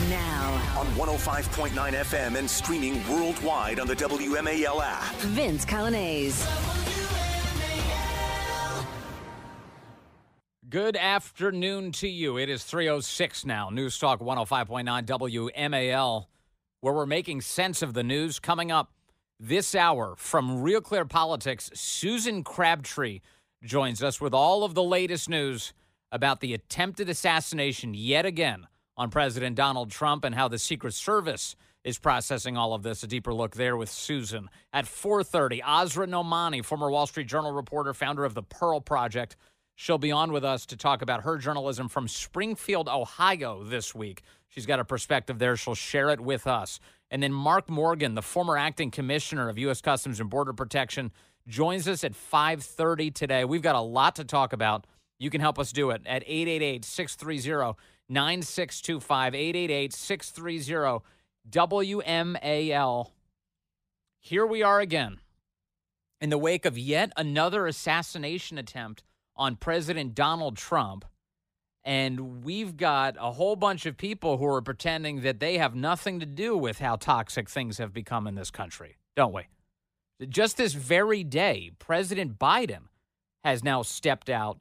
Now, on 105.9 FM and streaming worldwide on the WMAL app. Vince Coglianese. Good afternoon to you. It is 3:06 now. News Talk 105.9 WMAL, where we're making sense of the news. Coming up this hour from RealClearPolitics, Susan Crabtree joins us with all of the latest news about the attempted assassination yet again on President Donald Trump and how the Secret Service is processing all of this. A deeper look there with Susan. At 4:30, Asra Nomani, former Wall Street Journal reporter, founder of the Pearl Project. She'll be on with us to talk about her journalism from Springfield, Ohio this week. She's got a perspective there. She'll share it with us. And then Mark Morgan, the former acting commissioner of U.S. Customs and Border Protection, joins us at 5:30 today. We've got a lot to talk about. You can help us do it at 888-630-9625, 888-630-WMAL. Here we are again in the wake of yet another assassination attempt on President Donald Trump, and we've got a whole bunch of people who are pretending that they have nothing to do with how toxic things have become in this country, don't we? Just this very day, President Biden has now stepped out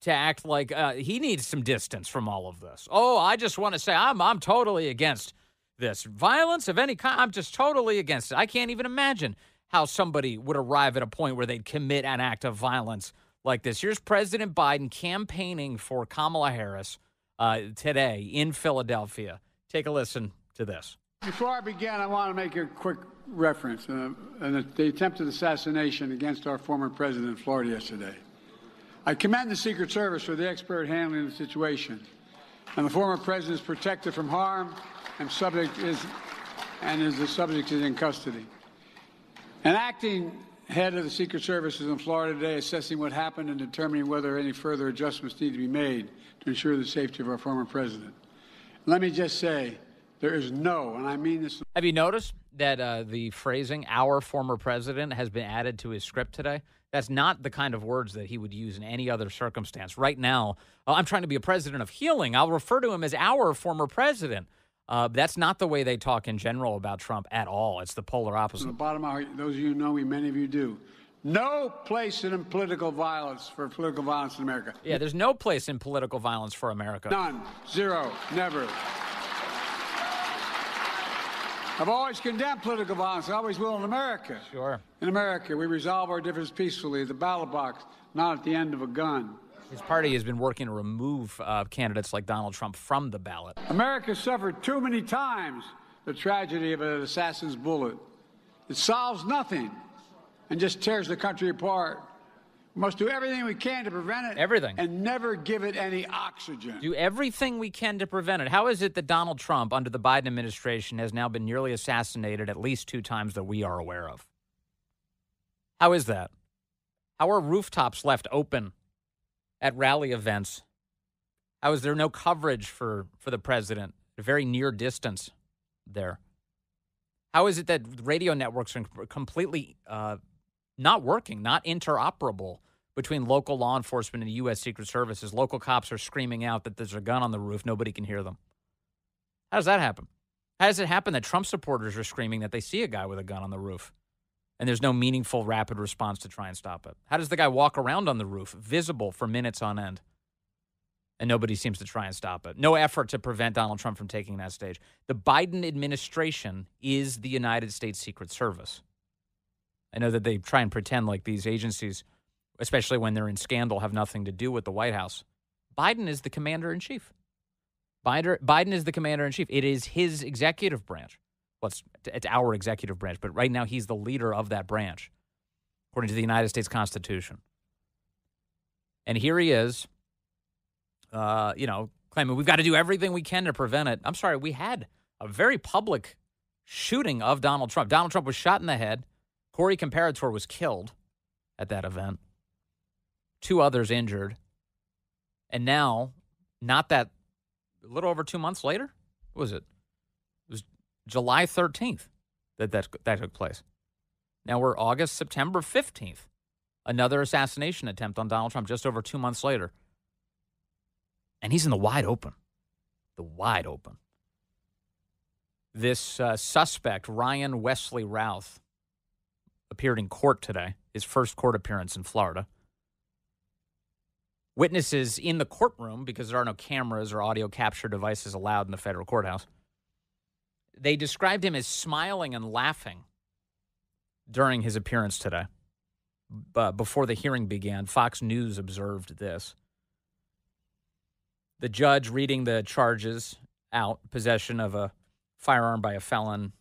to act like he needs some distance from all of this. Oh, I just want to say I'm totally against this. Violence of any kind, I'm just totally against it. I can't even imagine how somebody would arrive at a point where they'd commit an act of violence like this. Here's President Biden campaigning for Kamala Harris today in Philadelphia. Take a listen to this. Before I begin, I want to make a quick reference the attempted assassination against our former president in Florida yesterday. I commend the Secret Service for the expert handling of the situation, and the former president is protected from harm and the subject is in custody. An acting head of the Secret Service is in Florida today assessing what happened and determining whether any further adjustments need to be made to ensure the safety of our former president. Let me just say, there is no, and I mean this. Have you noticed that the phrasing, our former president, has been added to his script today? That's not the kind of words that he would use in any other circumstance. Right now, I'm trying to be a president of healing. I'll refer to him as our former president. That's not the way they talk in general about Trump at all. It's the polar opposite. From the bottom of my heart, those of you who know me, many of you do. No place in political violence in America. Yeah, there's no place in political violence for America. None. Zero. Never. I've always condemned political violence. I always will in America. Sure. In America, we resolve our differences peacefully at the ballot box, not at the end of a gun. His party has been working to remove candidates like Donald Trump from the ballot. America suffered too many times the tragedy of an assassin's bullet. It solves nothing and just tears the country apart. We must do everything we can to prevent it. Everything. And never give it any oxygen. Do everything we can to prevent it. How is it that Donald Trump, under the Biden administration, has now been nearly assassinated at least 2 times that we are aware of? How is that? How are rooftops left open at rally events? How is there no coverage for the president at a very near distance there? How is it that radio networks are completely not working, not interoperable between local law enforcement and U.S. Secret Services? Local cops are screaming out that there's a gun on the roof. Nobody can hear them. How does that happen? How does it happen that Trump supporters are screaming that they see a guy with a gun on the roof and there's no meaningful rapid response to try and stop it? How does the guy walk around on the roof, visible for minutes on end, and nobody seems to try and stop it? No effort to prevent Donald Trump from taking that stage. The Biden administration is the United States Secret Service. I know that they try and pretend like these agencies, especially when they're in scandal, have nothing to do with the White House. Biden is the commander-in-chief. Biden is the commander-in-chief. It is his executive branch. Well, it's our executive branch, but right now he's the leader of that branch, according to the United States Constitution. And here he is, claiming we've got to do everything we can to prevent it. I'm sorry, we had a very public shooting of Donald Trump. Donald Trump was shot in the head. Corey Comparator was killed at that event. 2 others injured. And now, a little over 2 months later, what was it? It was July 13th that took place. Now we're September 15th. Another assassination attempt on Donald Trump just over 2 months later. And he's in the wide open. The wide open. This suspect, Ryan Wesley Routh, appeared in court today, his first court appearance in Florida. Witnesses in the courtroom, because there are no cameras or audio capture devices allowed in the federal courthouse, they described him as smiling and laughing during his appearance today. Before the hearing began, Fox News observed this. The judge reading the charges out: possession of a firearm by a felon,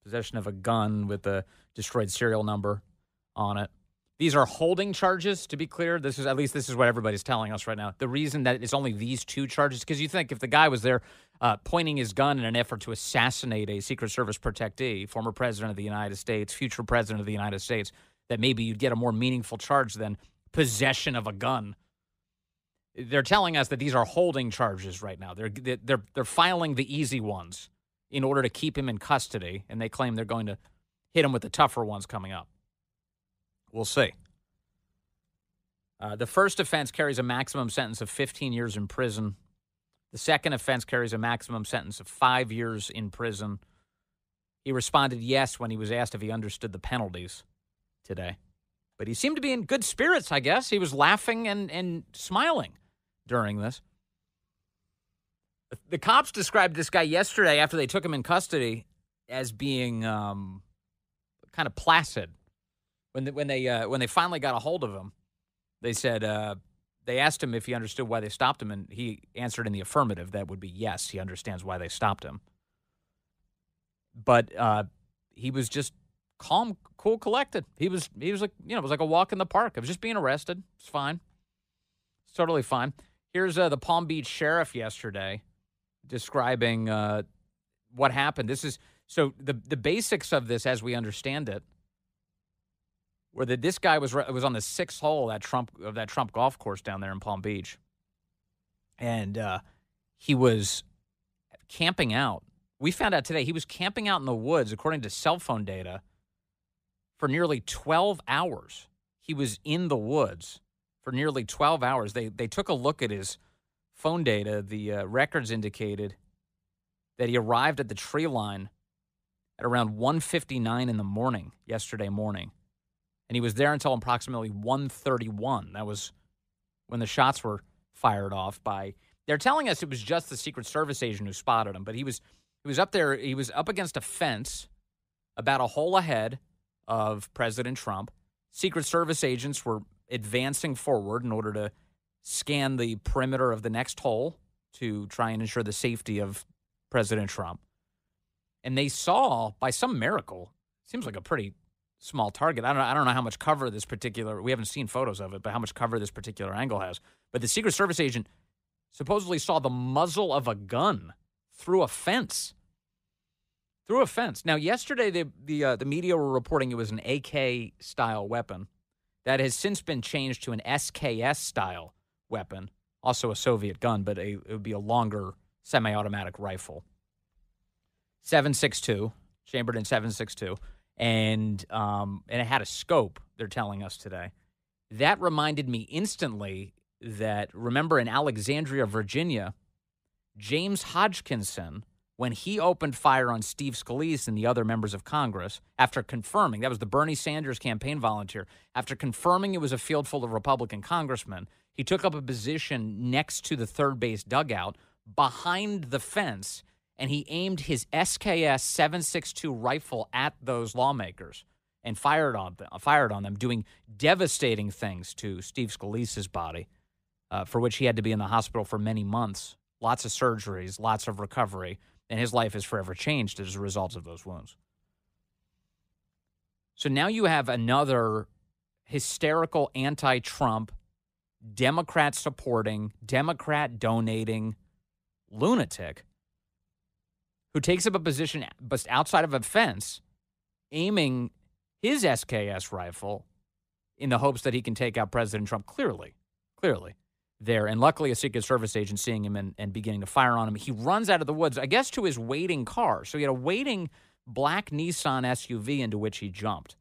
possession of a gun with a destroyed serial number on it. These are holding charges, to be clear. This is what everybody's telling us right now. The reason that it's only these two charges, because you think if the guy was there pointing his gun in an effort to assassinate a Secret Service protectee, former president of the United States, future president of the United States, that maybe you'd get a more meaningful charge than possession of a gun. They're telling us that these are holding charges right now. They're filing the easy ones in order to keep him in custody, and they claim they're going to hit him with the tougher ones coming up. We'll see. The first offense carries a maximum sentence of 15 years in prison. The second offense carries a maximum sentence of 5 years in prison. He responded yes when he was asked if he understood the penalties today. But he seemed to be in good spirits, I guess. He was laughing and smiling during this. The cops described this guy yesterday after they took him in custody as being kind of placid. When they finally got a hold of him, they said they asked him if he understood why they stopped him, and he answered in the affirmative. That would be yes, he understands why they stopped him. But he was just calm, cool, collected. He was like, it was like a walk in the park. I was just being arrested. It's fine. It's totally fine. Here's the Palm Beach sheriff yesterday describing what happened. So the basics of this, as we understand it, where this guy was on the sixth hole of that Trump golf course down there in Palm Beach, and he was camping out. We found out today he was camping out in the woods, according to cell phone data, for nearly 12 hours. He was in the woods for nearly 12 hours. They took a look at his phone data. The records indicated that he arrived at the tree line at around 1:59 in the morning, yesterday morning. And he was there until approximately 1:31. That was when the shots were fired off by. They're telling us it was just the Secret Service agent who spotted him, but he was up there. He was up against a fence about a hole ahead of President Trump. Secret Service agents were advancing forward in order to scan the perimeter of the next hole to try and ensure the safety of President Trump. And they saw, by some miracle, seems like a pretty small target. I don't know how much cover this particular, we haven't seen photos of it, but how much cover this particular angle has. But the Secret Service agent supposedly saw the muzzle of a gun through a fence. Through a fence. Now, yesterday, the media were reporting it was an AK-style weapon that has since been changed to an SKS-style weapon, also a Soviet gun, but it would be a longer semi-automatic rifle. 7.62, chambered in 7.62. And it had a scope, they're telling us today. That reminded me instantly that, remember in Alexandria, Virginia, James Hodgkinson, when he opened fire on Steve Scalise and the other members of Congress, after confirming, that was the Bernie Sanders campaign volunteer, after confirming it was a field full of Republican congressmen, he took up a position next to the third base dugout behind the fence, and he aimed his SKS 7.62 rifle at those lawmakers and fired on them, doing devastating things to Steve Scalise's body, for which he had to be in the hospital for many months, lots of surgeries, lots of recovery, and his life is forever changed as a result of those wounds. So now you have another hysterical anti-Trump, Democrat-supporting, Democrat-donating lunatic who takes up a position but outside of a fence, aiming his SKS rifle in the hopes that he can take out President Trump clearly there. And luckily, a Secret Service agent seeing him and beginning to fire on him. He runs out of the woods, I guess, to his waiting car. So he had a waiting black Nissan SUV into which he jumped.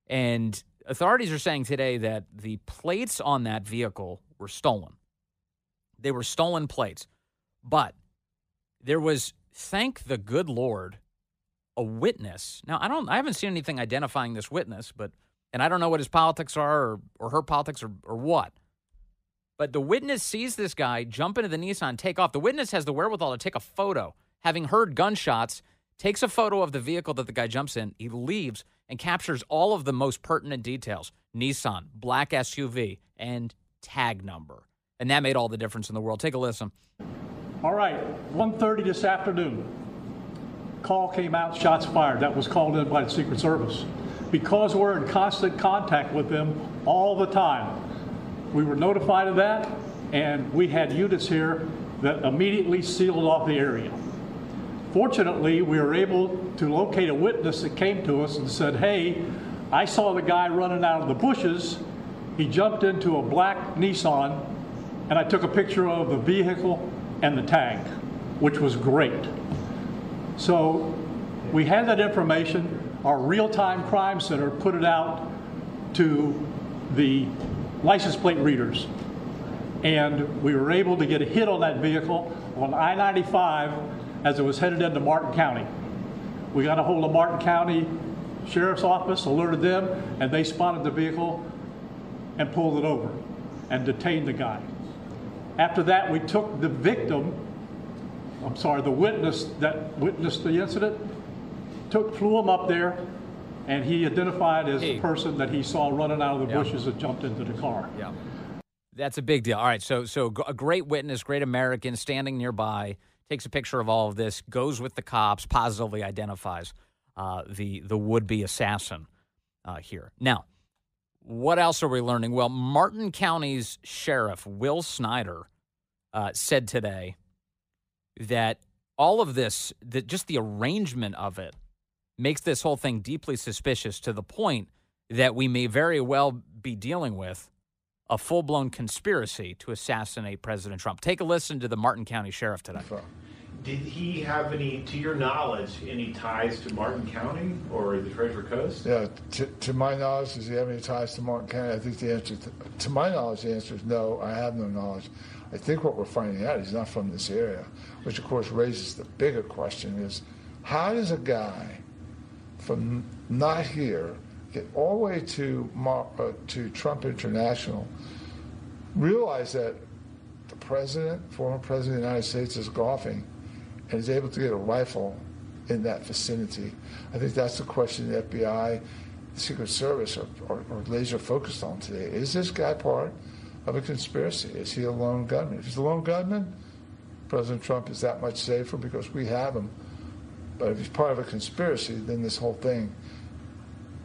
And authorities are saying today that the plates on that vehicle were stolen. They were stolen plates. But there was, thank the good Lord, a witness. Now, I haven't seen anything identifying this witness, and I don't know what his politics are or her politics or what. But the witness sees this guy jump into the Nissan, take off. The witness has the wherewithal to take a photo, having heard gunshots, takes a photo of the vehicle that the guy jumps in. He leaves and captures all of the most pertinent details. Nissan, black SUV, and tag number. And that made all the difference in the world. Take a listen. All right, 1:30 this afternoon. Call came out, shots fired. That was called in by the Secret Service. Because we're in constant contact with them all the time, we were notified of that, and we had units here that immediately sealed off the area. Fortunately, we were able to locate a witness that came to us and said, hey, I saw the guy running out of the bushes. He jumped into a black Nissan, and I took a picture of the vehicle and the tag, which was great. So we had that information. Our real-time crime center put it out to the license plate readers. And we were able to get a hit on that vehicle on I-95 as it was headed into Martin County. We got a hold of Martin County Sheriff's Office, alerted them, and they spotted the vehicle and pulled it over and detained the guy. After that, we took the the witness that witnessed the incident, flew him up there, and he identified as the person that he saw running out of the bushes and jumped into the car. Yeah, that's a big deal. All right, so a great witness, great American, standing nearby, takes a picture of all of this, goes with the cops, positively identifies the would-be assassin here. Now, what else are we learning? Well, Martin County's Sheriff Will Snyder said today that all of this, that just the arrangement of it, makes this whole thing deeply suspicious to the point that we may very well be dealing with a full-blown conspiracy to assassinate President Trump. Take a listen to the Martin County Sheriff today. Did he have any, to your knowledge, any ties to Martin County or the Treasure Coast? Yeah, to my knowledge, does he have any ties to Martin County? I think the answer, to my knowledge, the answer is no, I have no knowledge. I think what we're finding out, he's not from this area, which of course raises the bigger question is, how does a guy from not here get all the way to Trump International, realize that the president, former president of the United States, is golfing and is able to get a rifle in that vicinity? I think that's the question the FBI, the Secret Service are laser focused on today. Is this guy part of a conspiracy? Is he a lone gunman? If he's a lone gunman, President Trump is that much safer because we have him. But if he's part of a conspiracy, then this whole thing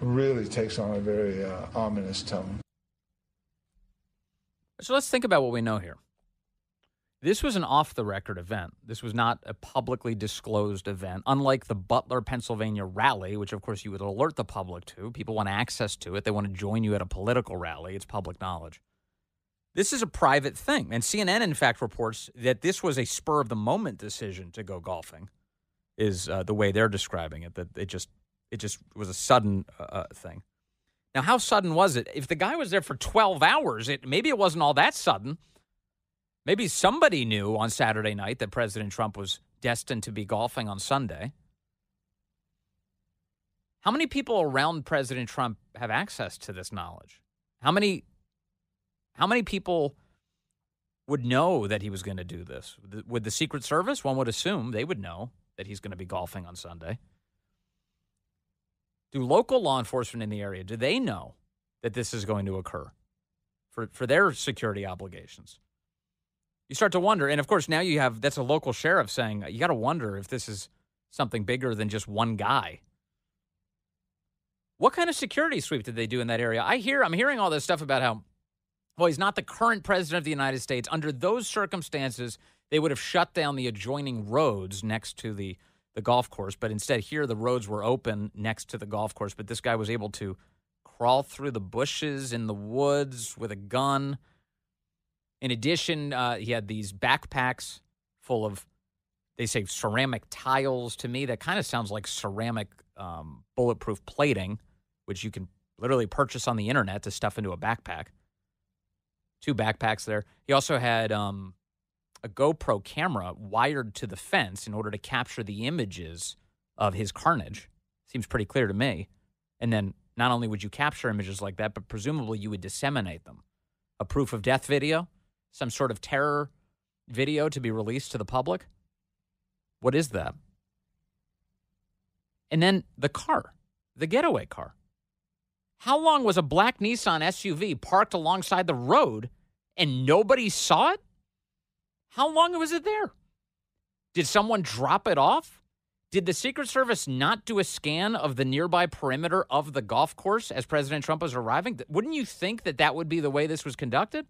really takes on a very ominous tone. So let's think about what we know here. This was an off-the-record event. This was not a publicly disclosed event, unlike the Butler, Pennsylvania rally, which, of course, you would alert the public to. People want access to it. They want to join you at a political rally. It's public knowledge. This is a private thing. And CNN, in fact, reports that this was a spur-of-the-moment decision to go golfing, is the way they're describing it, that it just was a sudden thing. Now, how sudden was it? If the guy was there for 12 hours, maybe it wasn't all that sudden. Maybe somebody knew on Saturday night that President Trump was destined to be golfing on Sunday. How many people around President Trump have access to this knowledge? How many people would know that he was going to do this? Would the Secret Service? One would assume they would know that he's going to be golfing on Sunday. Do local law enforcement in the area, do they know that this is going to occur for their security obligations? You start to wonder, and of course now that's a local sheriff saying, you got to wonder if this is something bigger than just one guy. What kind of security sweep did they do in that area? I'm hearing all this stuff about how, well, he's not the current president of the United States. Under those circumstances, they would have shut down the adjoining roads next to the golf course, but instead here the roads were open next to the golf course, but this guy was able to crawl through the bushes in the woods with a gun. In addition, he had these backpacks full of, they say, ceramic tiles. To me, that kind of sounds like ceramic bulletproof plating, which you can literally purchase on the internet to stuff into a backpack. 2 backpacks there. He also had a GoPro camera wired to the fence in order to capture the images of his carnage. Seems pretty clear to me. And then not only would you capture images like that, but presumably you would disseminate them. A proof of death video, some sort of terror video to be released to the public. What is that? And then the car, the getaway car. How long was a black Nissan SUV parked alongside the road and nobody saw it? How long was it there? Did someone drop it off? Did the Secret Service not do a scan of the nearby perimeter of the golf course as President Trump was arriving? Wouldn't you think that that would be the way this was conducted?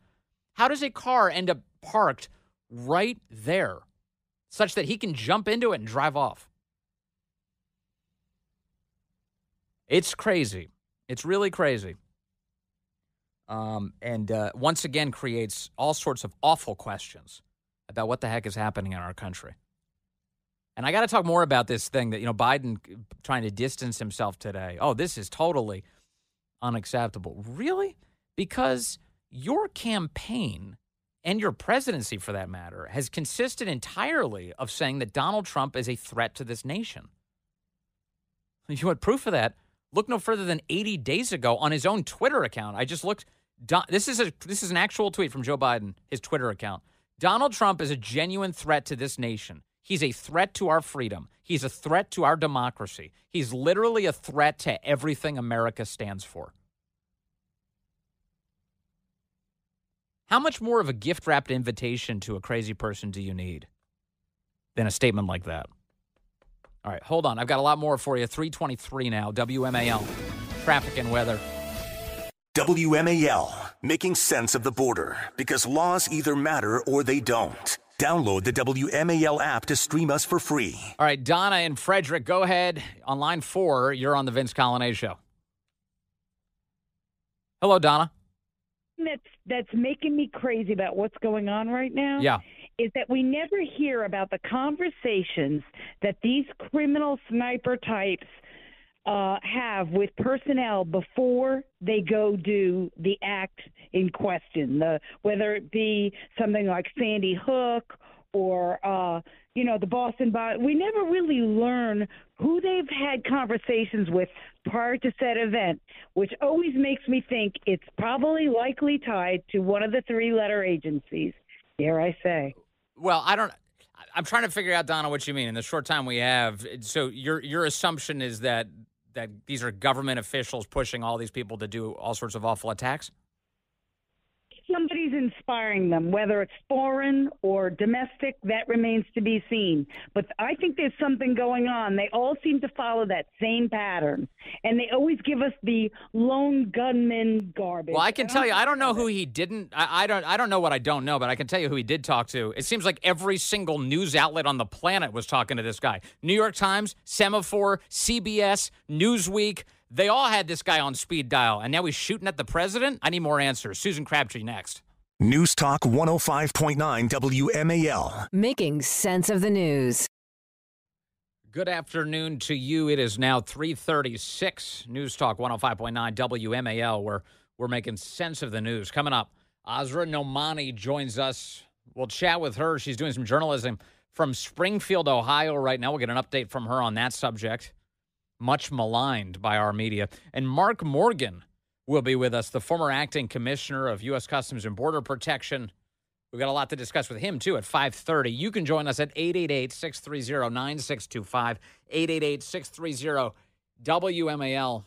How does a car end up parked right there such that he can jump into it and drive off? It's crazy. It's really crazy. And once again creates all sorts of awful questions about what the heck is happening in our country. And I got to talk more about this thing that, Biden trying to distance himself today. Oh, this is totally unacceptable. Really? Because your campaign and your presidency, for that matter, has consisted entirely of saying that Donald Trump is a threat to this nation. If you want proof of that, look no further than 80 days ago on his own Twitter account. I just looked. This is an actual tweet from Joe Biden, his Twitter account. Donald Trump is a genuine threat to this nation. He's a threat to our freedom. He's a threat to our democracy. He's literally a threat to everything America stands for. How much more of a gift-wrapped invitation to a crazy person do you need than a statement like that? All right, hold on. I've got a lot more for you. 3:23 now, WMAL, traffic and weather. WMAL, making sense of the border, because laws either matter or they don't. Download the WMAL app to stream us for free. All right, Donna and Frederick, go ahead. On line 4, you're on the Vince Coglianese Show. Hello, Donna. That's making me crazy about what's going on right now. Yeah. Is that we never hear about the conversations that these criminal sniper types have with personnel before they go do the act in question, whether it be something like Sandy Hook or, the Boston bomb. We never really learn who they've had conversations with prior to said event, which always makes me think it's probably likely tied to one of the 3-letter agencies, dare I say. Well, I'm trying to figure out, Donna, what you mean in the short time we have. So your assumption is that these are government officials pushing all these people to do all sorts of awful attacks? Somebody's inspiring them, whether it's foreign or domestic, that remains to be seen. But I think there's something going on. They all seem to follow that same pattern, and they always give us the lone gunman garbage. Well, I can tell you, I don't know who he didn't. I don't know what I don't know, but I can tell you who he did talk to. It seems like every single news outlet on the planet was talking to this guy. New York Times, Semaphore, CBS, Newsweek. They all had this guy on speed dial, and now he's shooting at the president? I need more answers. Susan Crabtree next. News Talk 105.9 WMAL. Making sense of the news. Good afternoon to you. It is now 3:36. News Talk 105.9 WMAL, where we're making sense of the news. Coming up, Azra Nomani joins us. We'll chat with her. She's doing some journalism from Springfield, Ohio right now. We'll get an update from her on that subject. Much maligned by our media. And Mark Morgan will be with us, the former acting commissioner of U.S. Customs and Border Protection. We've got a lot to discuss with him, too, at 5:30. You can join us at 888-630-9625, 888-630-WMAL.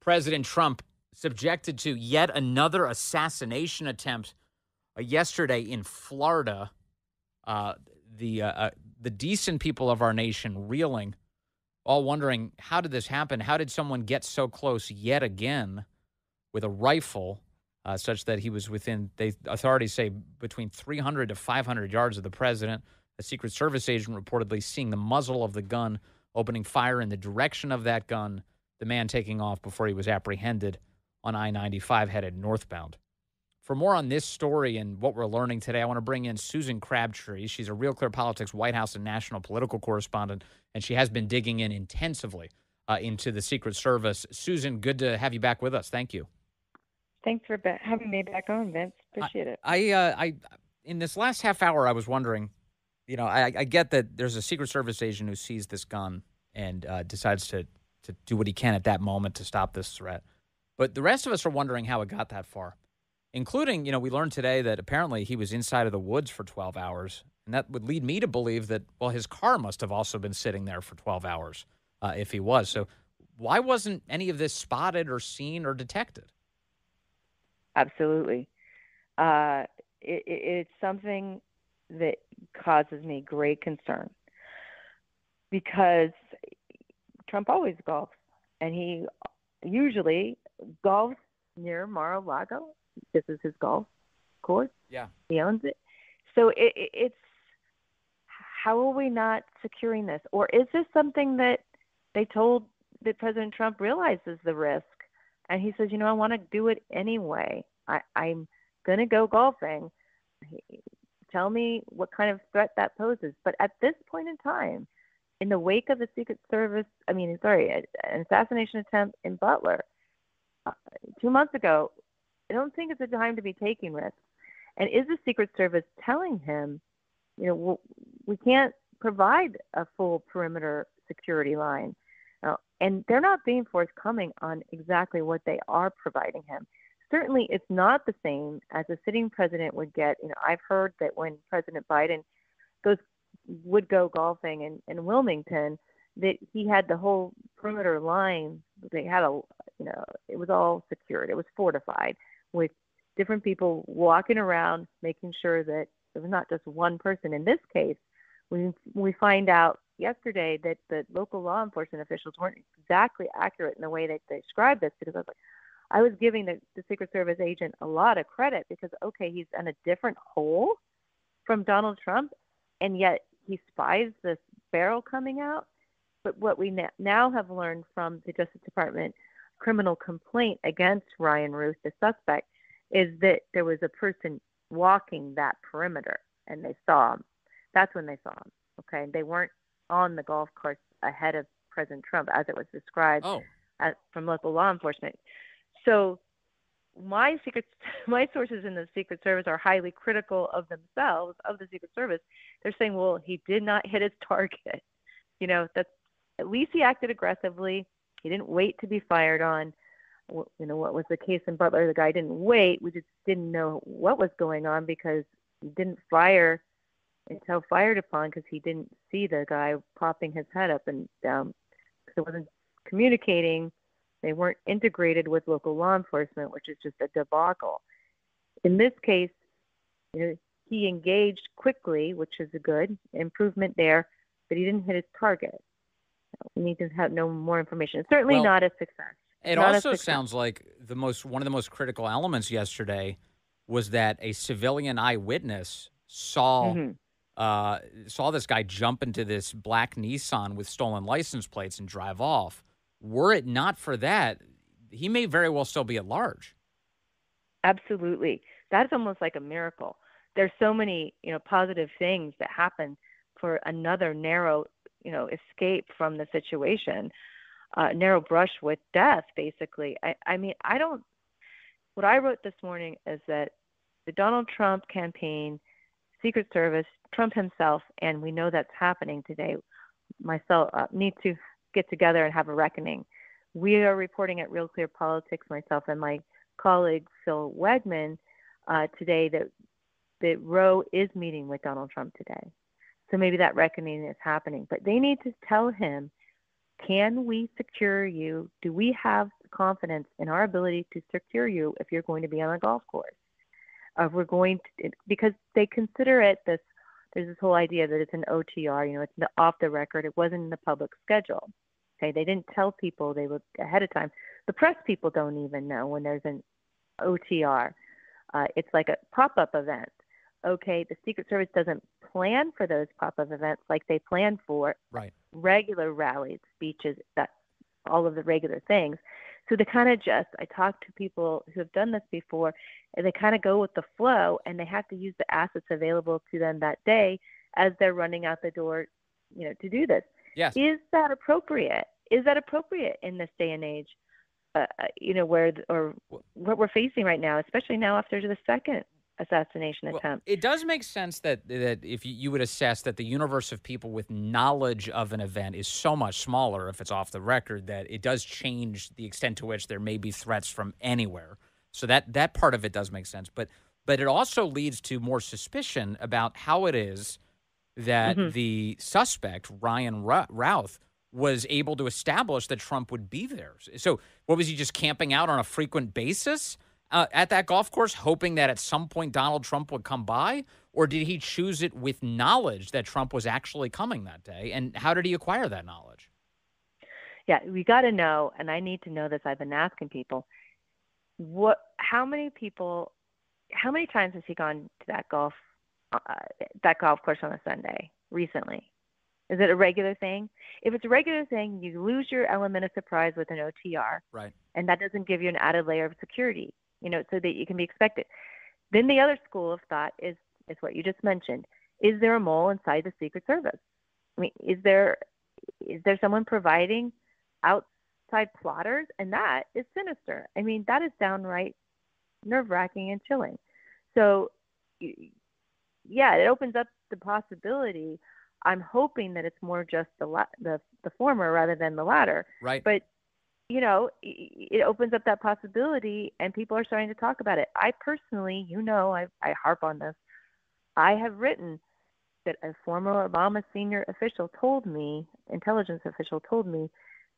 President Trump subjected to yet another assassination attempt yesterday in Florida. The decent people of our nation reeling, all wondering, how did this happen? How did someone get so close yet again with a rifle such that he was within, authorities say, between 300 to 500 yards of the president? A Secret Service agent reportedly seeing the muzzle of the gun, opening fire in the direction of that gun, the man taking off before he was apprehended on I-95 headed northbound. For more on this story and what we're learning today, I want to bring in Susan Crabtree. She's a RealClearPolitics White House and national political correspondent, and she has been digging in intensively into the Secret Service. Susan, good to have you back with us. Thank you. Thanks for having me back on, Vince. Appreciate it. I in this last half hour, I was wondering, I get that there's a Secret Service agent who sees this gun and decides to do what he can at that moment to stop this threat. But the rest of us are wondering how it got that far, including, we learned today that apparently he was inside of the woods for 12 hours. And that would lead me to believe that, well, his car must have also been sitting there for 12 hours if he was. So why wasn't any of this spotted or seen or detected? Absolutely. It's something that causes me great concern because Trump always golfs, and he usually golfs near Mar-a-Lago. This is his golf course. Yeah. He owns it. So it's, how are we not securing this? Or is this something that they told that President Trump realizes the risk, and he says, I want to do it anyway. I'm going to go golfing. Tell me what kind of threat that poses. But at this point in time, in the wake of the Secret Service, an assassination attempt in Butler 2 months ago, I don't think it's a time to be taking risks. And is the Secret Service telling him, we can't provide a full perimeter security line? And they're not being forthcoming on exactly what they are providing him. Certainly, it's not the same as a sitting president would get. I've heard that when President Biden would go golfing in Wilmington, that he had the whole perimeter line. They had it was all secured. It was fortified with different people walking around, making sure that it was not just one person. In this case, we find out yesterday that the local law enforcement officials weren't exactly accurate in the way that they described this, because I was giving the Secret Service agent a lot of credit because, okay, he's in a different hole from Donald Trump, and yet he spies this barrel coming out. But what we now have learned from the Justice Department criminal complaint against Ryan Ruth, the suspect, is that there was a person walking that perimeter, and they saw him. That's when they saw him, okay? They weren't on the golf course ahead of President Trump, as it was described from local law enforcement. So my sources in the Secret Service are highly critical of themselves, of the Secret Service. They're saying, well, he did not hit his target. That's, at least he acted aggressively. He didn't wait to be fired on. What was the case in Butler? The guy didn't wait. We just didn't know what was going on because he didn't fire until fired upon, because he didn't see the guy popping his head up and down. Because it wasn't communicating. They weren't integrated with local law enforcement, which is just a debacle. In this case, he engaged quickly, which is a good improvement there, but he didn't hit his target. We need to have no more information. It's certainly not a success. It also sounds like one of the most critical elements yesterday was that a civilian eyewitness saw this guy jump into this black Nissan with stolen license plates and drive off. Were it not for that, he may very well still be at large. Absolutely. That's almost like a miracle. There's so many, positive things that happen for another narrow, escape from the situation, narrow brush with death, basically. What I wrote this morning is that the Donald Trump campaign, Secret Service, Trump himself, and we know that's happening today, myself, need to get together and have a reckoning. We are reporting at RealClearPolitics, myself and my colleague Phil Wegman, today that Roe is meeting with Donald Trump today. So maybe that reckoning is happening. But they need to tell him, can we secure you? Do we have confidence in our ability to secure you if you're going to be on a golf course? Because they consider it there's this whole idea that it's an OTR, it's off the record. It wasn't in the public schedule. Okay, they didn't tell people they were ahead of time. The press people don't even know when there's an OTR. It's like a pop-up event. Okay, the Secret Service doesn't plan for those pop-up events like they plan for regular rallies, speeches, all of the regular things. So they kind of I talk to people who have done this before, and they kind of go with the flow, and they have to use the assets available to them that day as they're running out the door, to do this. Yes. Is that appropriate? Is that appropriate in this day and age? What we're facing right now, especially now after the second assassination attempt. It does make sense that if you would assess that the universe of people with knowledge of an event is so much smaller if it's off the record that it does change the extent to which there may be threats from anywhere. So that part of it does make sense. But it also leads to more suspicion about how it is that the suspect, Ryan Routh, was able to establish that Trump would be there. So what, was he just camping out on a frequent basis at that golf course, hoping that at some point Donald Trump would come by? Or did he choose it with knowledge that Trump was actually coming that day? And how did he acquire that knowledge? Yeah, we got to know, and I need to know this. I've been asking people, how many times has he gone to that golf course on a Sunday recently? Is it a regular thing? If it's a regular thing, you lose your element of surprise with an OTR. Right. And that doesn't give you an added layer of security, so that you can be expected. Then the other school of thought is what you just mentioned. Is there a mole inside the Secret Service? I mean, is there someone providing outside plotters? And that is sinister. I mean, that is downright nerve-wracking and chilling. So, yeah, it opens up the possibility. I'm hoping that it's more just the former rather than the latter. Right. But, it opens up that possibility, and people are starting to talk about it. I personally, I harp on this. I have written that a former Obama senior intelligence official told me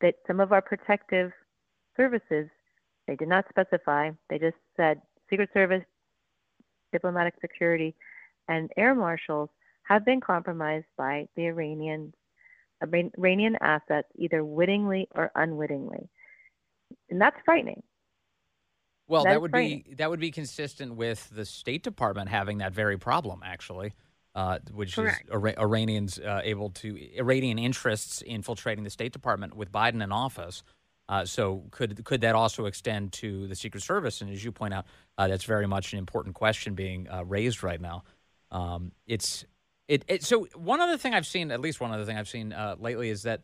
that some of our protective services, they did not specify. They just said Secret Service, diplomatic security, and air marshals have been compromised by the Iranian assets, either wittingly or unwittingly. And that's frightening. Well, that would be consistent with the State Department having that very problem, actually, which Correct. is Iranian interests infiltrating the State Department with Biden in office. So could that also extend to the Secret Service? And as you point out, that's very much an important question being raised right now. So one other thing I've seen lately is that,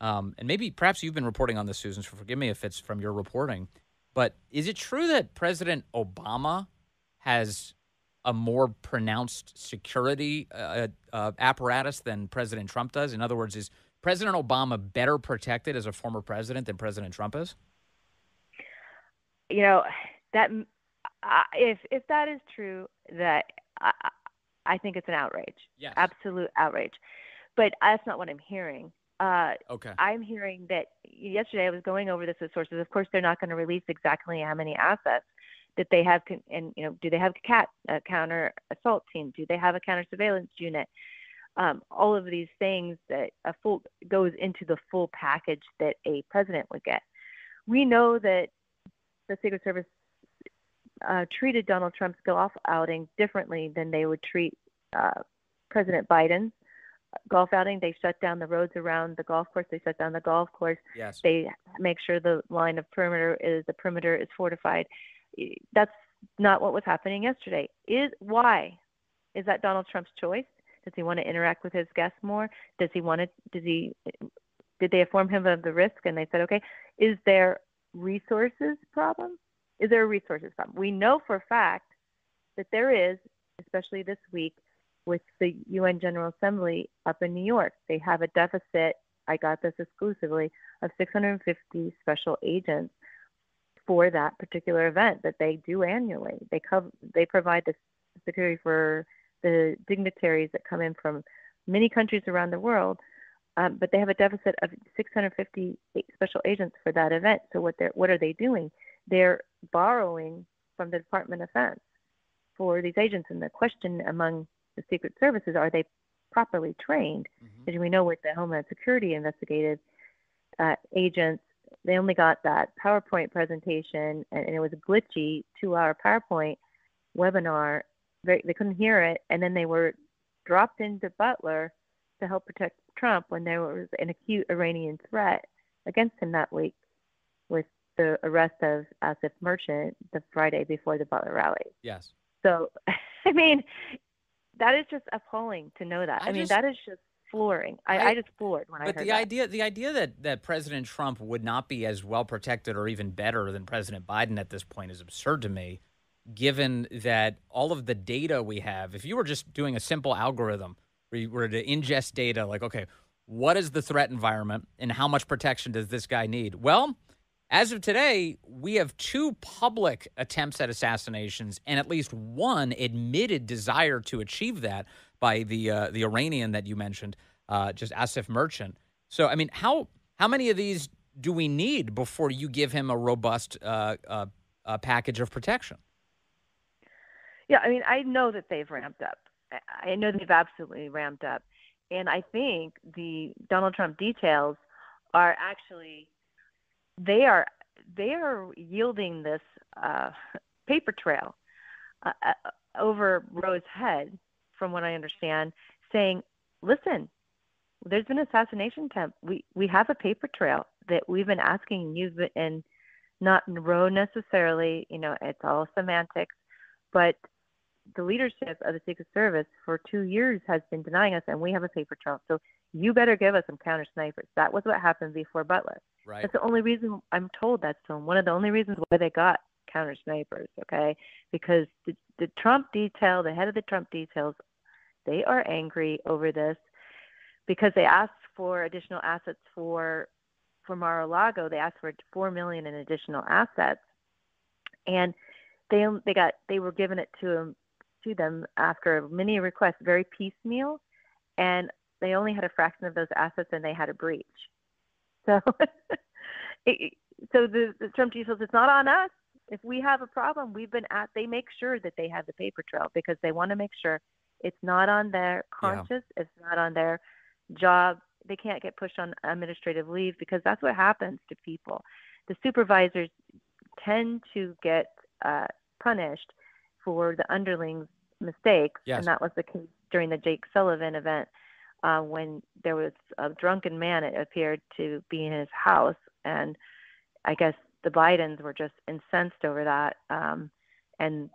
and maybe perhaps you've been reporting on this, Susan, so forgive me if it's from your reporting, but is it true that President Obama has a more pronounced security apparatus than President Trump does? In other words, is President Obama better protected as a former president than President Trump is? That if that is true, that I think it's an outrage. Yes. Absolute outrage. But that's not what I'm hearing. Okay. I'm hearing that yesterday I was going over this with sources. Of course, they're not going to release exactly how many assets that they have, and do they have a counter assault team? Do they have a counter surveillance unit? All of these things that goes into the full package that a president would get. We know that the Secret Service treated Donald Trump's golf outing differently than they would treat President Biden's golf outing. They shut down the roads around the golf course. They shut down the golf course. Yes. They make sure the line of perimeter is fortified. That's not what was happening yesterday. Why? Is that Donald Trump's choice? Does he want to interact with his guests more? Did they inform him of the risk and they said, okay, is there resources problem? Is there a resources problem? We know for a fact that there is, especially this week with the UN General Assembly up in New York. They have a deficit, I got this exclusively, of 650 special agents for that particular event that they do annually. They provide the security for the dignitaries that come in from many countries around the world, but they have a deficit of 650 special agents for that event. So what are they doing? They're borrowing from the Department of Defense for these agents. And the question among the Secret Services, are they properly trained? As we know, with the Homeland Security investigative agents, they only got that PowerPoint presentation, and it was a glitchy 2-hour PowerPoint webinar. They couldn't hear it, and then they were dropped into Butler to help protect Trump when there was an acute Iranian threat against him that week with the arrest of Asif Merchant the Friday before the Butler rally. Yes. So, I mean, that is just appalling to know that. That is just flooring. I just floored when I heard that. But the idea that President Trump would not be as well protected or even better than President Biden at this point is absurd to me. given that all of the data we have, if you were just doing a simple algorithm where you were to ingest data, like, okay, what is the threat environment and how much protection does this guy need? Well, as of today, we have 2 public attempts at assassinations and at least 1 admitted desire to achieve that by the Iranian that you mentioned, just Asif Merchant. So, I mean, how many of these do we need before you give him a robust package of protection? Yeah, I mean, I know that they've ramped up. I know they've absolutely ramped up. And I think the Donald Trump details are actually, they are yielding this paper trail over Roe's head, from what I understand, saying, listen, there's been an assassination attempt. We have a paper trail that we've been asking you, and not Roe necessarily, it's all semantics, but the leadership of the Secret Service for 2 years has been denying us, and we have a paper trail. So you better give us some counter snipers. That was what happened before Butler. Right. That's the only reason I'm told that's one of the only reasons why they got counter snipers, okay? Because the Trump detail, the head of the Trump details, they are angry over this because they asked for additional assets for Mar-a-Lago. They asked for $4 million in additional assets, and they were given it to them after many requests, very piecemeal, and they only had a fraction of those assets, and they had a breach. So, the Trump details, it's not on us. If we have a problem, they make sure that they have the paper trail because they want to make sure it's not on their conscience, it's not on their job. They can't get pushed on administrative leave because that's what happens to people. The supervisors tend to get punished for the underlings' mistakes, and that was the case during the Jake Sullivan event when there was a drunken man, it appeared to be in his house, and I guess the Bidens were just incensed over that, and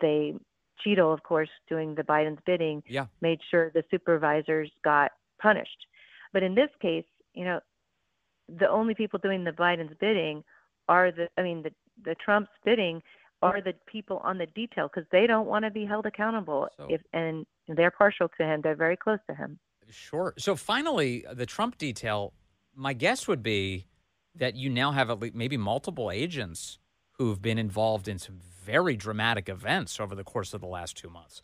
Cheadle, of course, doing the Biden's bidding, made sure the supervisors got punished. But in this case, the only people doing the Biden's bidding are the Trump's bidding are the people on the detail because they don't want to be held accountable. And they're partial to him. They're very close to him. Sure. So finally, the Trump detail, my guess would be that you now have at least maybe multiple agents who've been involved in some very dramatic events over the course of the last 2 months.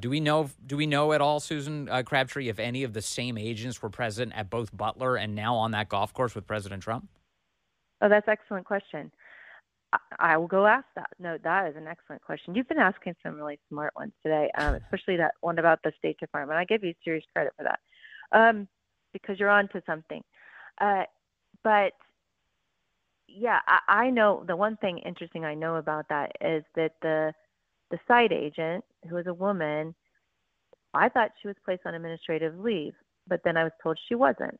Do we know at all, Susan Crabtree, if any of the same agents were present at both Butler and now on that golf course with President Trump? Oh, that's an excellent question. I will go ask that. No, that is an excellent question. You've been asking some really smart ones today, especially that one about the State Department. I give you serious credit for that because you're on to something. But, yeah, I know the one thing interesting I know about that is that the site agent, who was a woman, I thought she was placed on administrative leave, but then I was told she wasn't.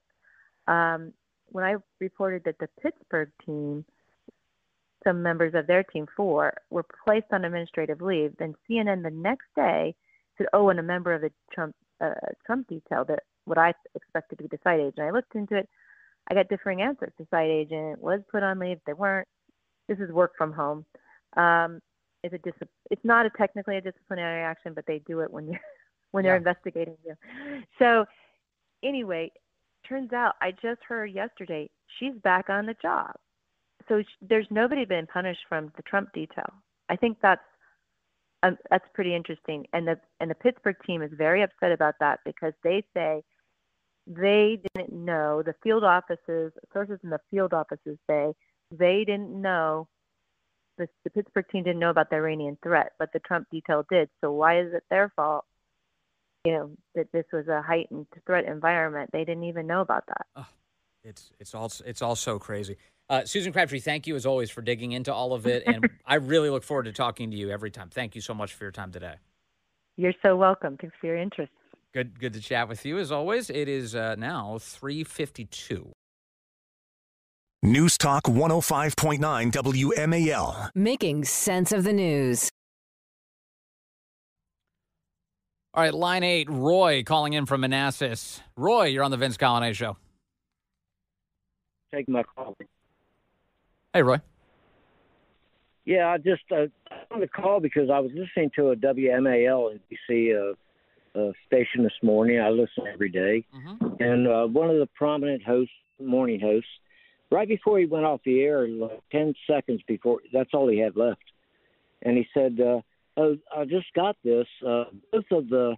When I reported that the Pittsburgh team, some members of their team, 4, were placed on administrative leave, then CNN the next day said, and a member of the Trump detail, that what I expected to be the site agent. I looked into it. I got differing answers. The site agent was put on leave. They weren't. This is work from home. It's not technically a disciplinary action, but they do it when they're investigating you. So anyway, turns out I just heard yesterday she's back on the job. So there's nobody been punished from the Trump detail. I think that's pretty interesting. And the Pittsburgh team is very upset about that because they say they didn't know, the field offices, sources in the field offices say they didn't know, the Pittsburgh team didn't know about the Iranian threat, but the Trump detail did. So why is it their fault, that this was a heightened threat environment? They didn't even know about that. Oh, it's all so crazy. Susan Crabtree, thank you as always for digging into all of it, and I really look forward to talking to you every time. Thank you so much for your time today. You're so welcome. Thanks for your interest. Good to chat with you as always. It is now 3:52. News Talk 105.9 WMAL. Making sense of the news. All right, line 8, Roy calling in from Manassas. Roy, you're on the Vince Coglianese Show. Take my call. Hey, Roy. Yeah, I just on the call because I was listening to a WMAL in D.C. Station this morning. I listen every day. Mm-hmm. And one of the prominent morning hosts, right before he went off the air, like 10 seconds before, that's all he had left. And he said, I just got this. Both of the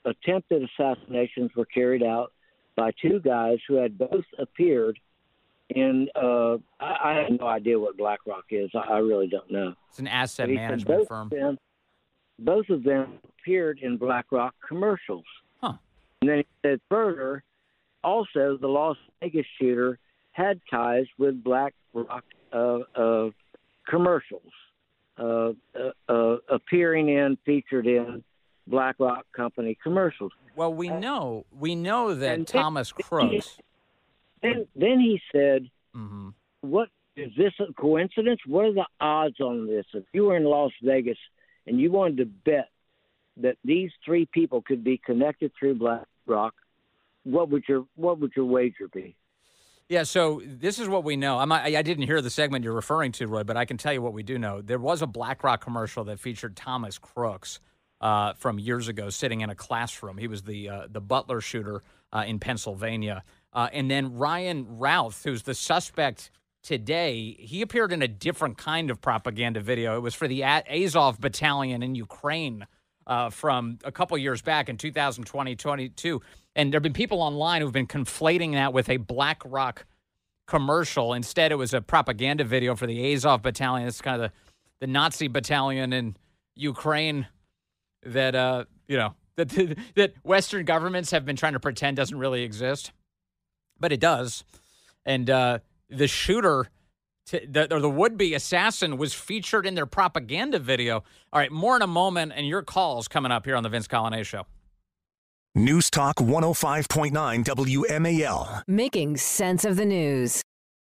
attempted assassinations were carried out by two guys who had both appeared in, I have no idea what BlackRock is. I really don't know. It's an asset management firm. Both of them appeared in BlackRock commercials. Huh. And then he said further, also the Las Vegas shooter had ties with BlackRock commercials, appearing in, featured in BlackRock company commercials. Well, we know that Thomas Crooks. Then he said, "What is this a coincidence? What are the odds on this? If you were in Las Vegas and you wanted to bet that these three people could be connected through BlackRock, what would your wager be?" Yeah, so this is what we know. I didn't hear the segment you're referring to, Roy, but I can tell you what we do know. There was a BlackRock commercial that featured Thomas Crooks from years ago sitting in a classroom. He was the Butler shooter in Pennsylvania. And then Ryan Routh, who's the suspect today, he appeared in a different kind of propaganda video. It was for the Azov battalion in Ukraine from a couple years back in 2020-22. And there have been people online who've been conflating that with a BlackRock commercial. Instead, it was a propaganda video for the Azov battalion. It's kind of the Nazi battalion in Ukraine that, that Western governments have been trying to pretend doesn't really exist. But it does. And the shooter, or the would-be assassin, was featured in their propaganda video. All right, more in a moment, and your calls coming up here on the Vince Coglianese Show. News Talk 105.9 WMAL. Making sense of the news.